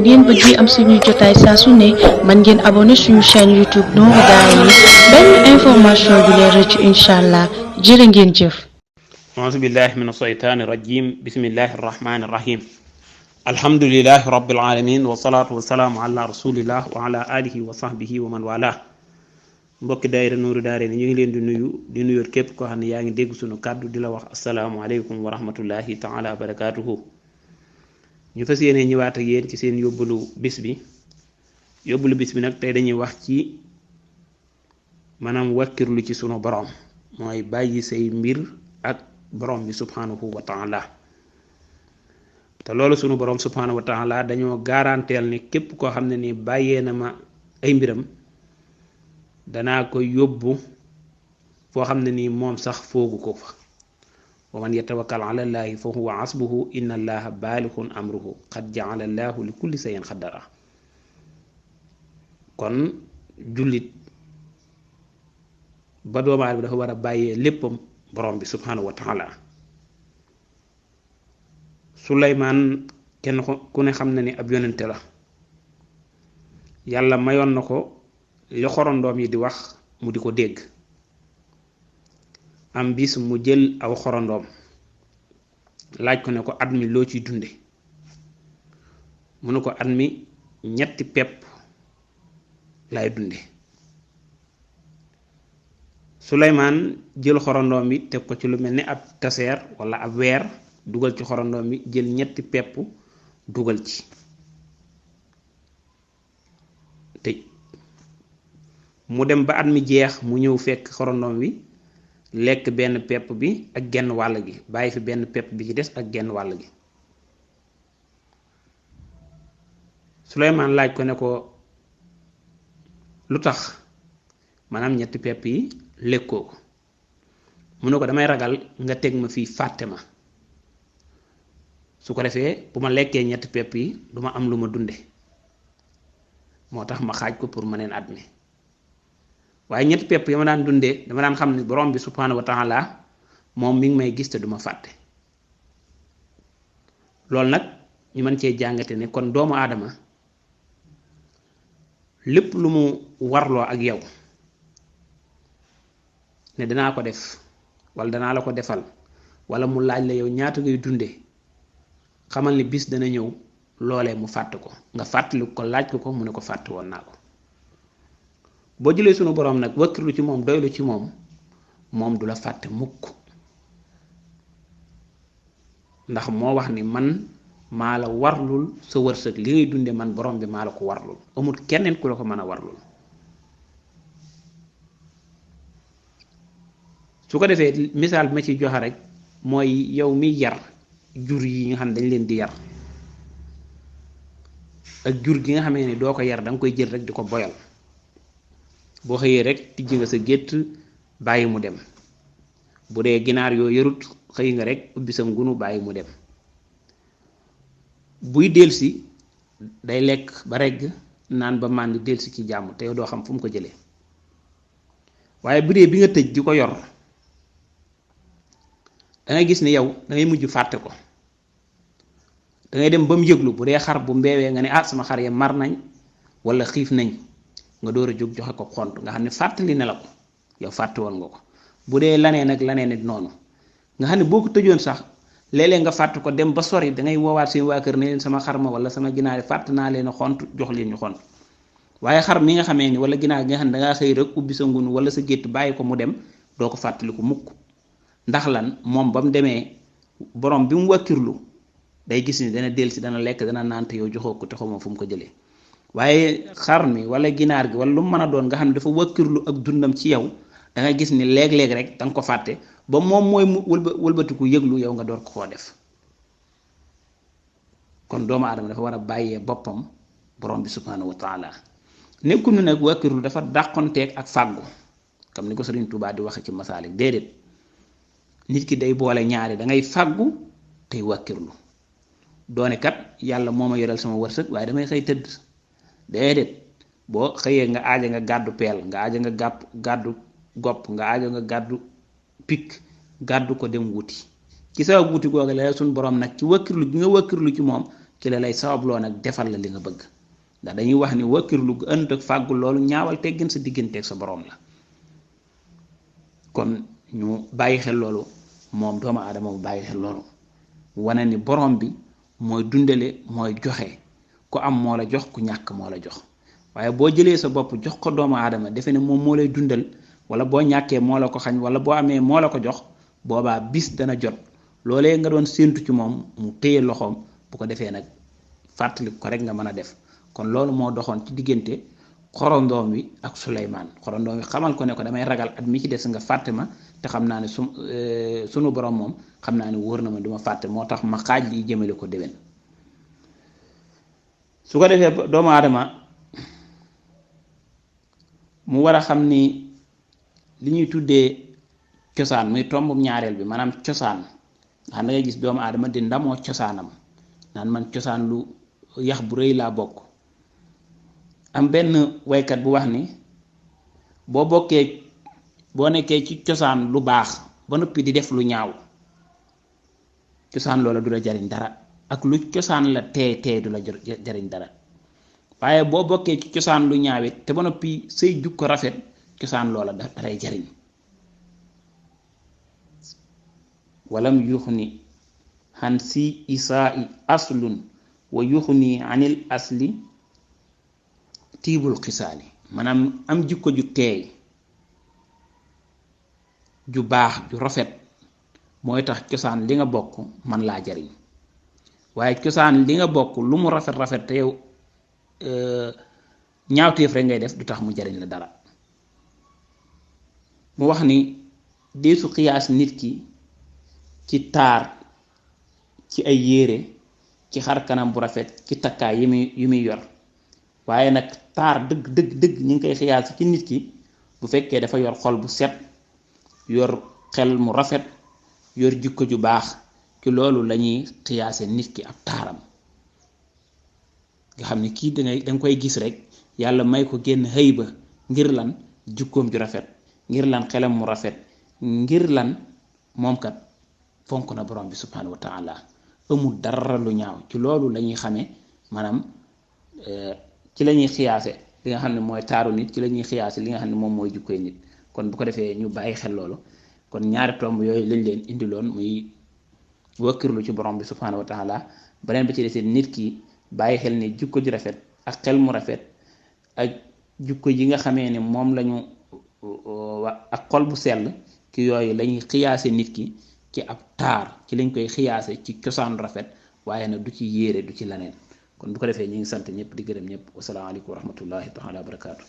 ngeen bëggee am suñuy jotaay saa su ne mën ngeen abonné suñu chaîne YouTube Nourou Darayni benn information du leen rëcc incha allah jërë ngeen jëf. auzu billahi min ashaytaani rajim bismillahi arrahmani irrahim alhamdulilahi rabbil alamin wasalaatu wasalaamu ala rasulillah wa ala alihi wa sahbihi wa man wala mbokki daayira Nourou Darayni ñu ngi leen di nuyoot képp koo xam ne yaa ngi dégg suñu kàddu di la wax asalaamualeykum wa rahmatullahi taala wa barakatuhu. ñu fas yéene ñëwaat ak yéen ci seen yóbbalu bis bi nag tey dañuy wax ci maanaam wàkkirlu ci sunu borom mooy bàyyi say mbir ak borom bi subhanahu wa taala te loolu sunu borom subhanahu wa taala dañoo garanteel ne képp koo xam ne ni bàyyee na ma ay mbiram danaa ko yóbbu foo xam ne nii moom sax foogu ko fa wa man yatawakkal ala llaahi fa huwa hasbuhu inna allaha baalixun amruhu qad jaala llaahu li kulli shay'in qadara. kon jullit ba doomu aadama dafa war a bàyyee léppam borom bi subhanahu wa taala. Suleymaan kenn ku ne xam na ni ab yonente la, yàlla mayoon na ko li xorondoom yi di wax mu di ko dégg. am bis mu jël aw xorondoom laaj ko ne ko at mi loo ciy dunde mu ne ko at mi ñetti pepp lay dunde. Suleymaan jël xorondoom bi teg ko ci lu mel ni ab taseer walla ab weer dugal ci xorondoom bi jël ñetti pepp dugal ci tëj. mu dem ba at mi jeex mu ñëw fekk xorondoom bi lekk benn pepp bi ak genn wàll gi bàyyi fi benn pepp bi ci des ak genn wàll gi. Suleymaan laaj ko ne ko lu tax maanaam ñetti pepp yi lekkoo ko mu ne ko damay ragal nga teg ma fii fàtte ma, su ko defee bu ma lekkee ñetti pepp yi duma am lu ma dunde, moo tax ma xaaj ko pour maneen at mi. waaye ñetti pepp yi ma daan dundee dama daan xam ne borom bi subhanahu wa taala moom mi ngi may gis te duma fàtte. loolu nag ñu mën cee jàngate ne kon doomu aadama lépp lu mu warloo ak yow ne danaa ko def wala danaa la ko defal wala mu laaj la yow ñaata ngay dunde, xamal ni bis dana ñëw loolee mu fàtte ko nga fàttali ko laaj ko mu ne ko fàtte woon naa ko. boo jëlee sunu borom nag wakkirlu ci moom doylu ci moom du la fàtte mukk, ndax moo wax ni man maa la warlul sa wërsëg li ngay dunde man borom bi maa la ko warlul, amul keneen ku la ko mën a warlul. su ko defee misaal bi ma ciy joxe rek mooy yow miy yar jur yi nga xam ne dañ leen di yar ak jur gi nga xamee ni doo ko yar danga koy jël rek di ko boyal. boo xëyee rek tijji nga sa gétt bàyyi mu dem, bu dee ginaar yoo yarut xëy nga rek ubbi sa ngunu bàyyi mu dem. buy delsi day lekk ba regg naan ba màndi delsi ci jàmm te yow doo xam fu mu ko jëlee. waaye bu dee bi nga tëj di ko yor dangay gis ni yow dangay mujj fàtte ko, dangay dem ba mu yëglu. bu dee xar bu mbeewee nga ne sama xar ya mar nañ walla xiif nañ, nga door a jóg joxe ko xont nga xam ne fàttali ne la ko yow fàtte woon nga ko. bu dee laneen ak laneen it noonu nga xam ne boo ko tëjoon sax léeg-léeg nga fàtte ko dem ba sori dangay woowaat seen waa kër ne leen sama xar ma wala sama ginaar fàtte naa leen a xont jox leen ñu xont. waaye xar mi nga xamee ni wala ginaar gi nga xam ne dangaa xëy rek ubbi sa ngunu wala sa gétt bàyyi ko mu dem doo ko fàttaliku mukk. ndax lan moom ba mu demee borom bi mu wakkirlu day gis ni dana dellusi dana lekk dana naan te yow joxoo ko te xamoo fu mu ko jëlee. waaye xar mi wala ginaar gi wala lu mu mën a doon nga xam ne dafa wakkirlu ak dundam ci yow da ngay gis ni léeg-léeg rek danga ko fàtte ba moom mooy mu wëlbatiku yëglu yow nga door ko koo def. kon doomu aadama dafa war a bàyyee boppam borom bi subhanahu wa taala. nekkul ni nag wakkirlu dafa dàqonteeg ak fàggu comme ni ko Sëriñ Tuubaa di waxe ci Masaalik, déedéet. nit ki day boole ñaari dangay fàggu tey wakkirlu. doone kat yàlla moo ma yoral sama wërsëg waaye damay xëy tëdd, déedéet. boo xëyee nga aaja nga gàddu peel, nga aaja nga gàddu gopp, nga aaja nga gàddu pik, gàddu ko dem wuti. ci sa wuti googu la suñ borom nag ci wakkirlu gi nga wakkirlu ci moom ci la lay sababloo nag defal la li nga bëgg ndax dañuy wax ni wakkirlu gu ànd ak fàggu loolu ñaawal teggin sa digganteeg sa borom la. kon ñu bàyyi xel loolu moom doomu aadama mu bàyyi xel loolu wane ni borom bi mooy dundale mooy joxe ku am moo la jox ku ñàkk moo la jox waaye boo jëlee sa bopp jox ko doomu aadama defe ne moom moo lay dundal wala boo ñàkkee moo la ko xañ wala boo amee moo la ko jox boobaa bis dana jot loolee nga doon séentu ci moom mu téye loxoom bu ko defee nag fàttali ko rek nga mën a def kon loolu moo doxoon ci diggante xorondoom wi ak Suleymaan xorondoom wi xamal ko ne ko damay ragal at mi ci des nga fàtte ma te xam naa ne sunu borom moom xam naa ne wóor na ma duma fàtte moo tax ma xaaj lii jëmale ko déwén. su ko defee doomu aadama mu war a xam ni li ñuy tuddee cosaan muy tombum ñaareel bi maanaam cosaan nga xam ne ngay gis doomu aadama di ndamoo cosaanam naan man cosaan lu yax bu rëy laa bokk. am benn waykat bu wax ni boo nekkee ci cosaan lu baax ba noppi di def lu ñaaw cosaan loola du la jariñ dara ak lu cosaan la tee du la jariñ dara waaye boo bokkee ci cosaan lu ñaawit te ba noppi say jukko rafet cosaan loola dalay jariñ walam yuxni xan si isaa aslun wa yuxni anil asli tiibul xisaali maanaam am jikko ju teey ju baax ju rafet mooy tax cosaan li nga bokk man laa jariñ waaye cosaan li nga bokk lu mu rafet te yow ñaawteef rek ngay def du tax mu jariñ la dara. mu wax ni deesu xiyaas nit ki ci taar ci ay yére ci xar kanam bu rafet ci takkaay yi muy yor waaye nag taar dëgg ñu ngi koy xiyaas ci nit ki bu fekkee dafa yor xol bu set yor xel mu rafet yor jikko ju baax ci loolu lañuy xiyaase nit ki ab taaram nga xam ne kii danga koy gis rek yàlla may ko génn xëy ba ngir lan jikkoom ju rafet ngir lan xelam mu rafet ngir lan moom kat fonk na borom bi subhanahu wa taala amul dara lu ñaaw ci loolu lañuy xamee maanaam ci la ñuy xiyaase li nga xam ne mooy taaru nit ci la ñuy xiyaase li nga xam ne moom mooy jukkoy nit kon bu ko defee ñu bàyyi xel loolu kon ñaari tomb yooyu lañ leen indiloon muy wakkirlu ci borom bi subhanahu wa taala beneen bi ci desee nit ki bàyyi xel ne jukko ji rafet ak xel mu rafet ak jukko yi nga xamee ne moom lañu ak xol bu sell ci yooyu lañuy xiyaase nit ki ci ab taar ci lañ koy xiyaase ci cosaan rafet waaye nag du ci yére du ci laneen kon bu ko defee ñu ngi sant ñëpp di gërëm ñëpp wasalaamaaleykum wa rahmatullahi taala wa barakaatu.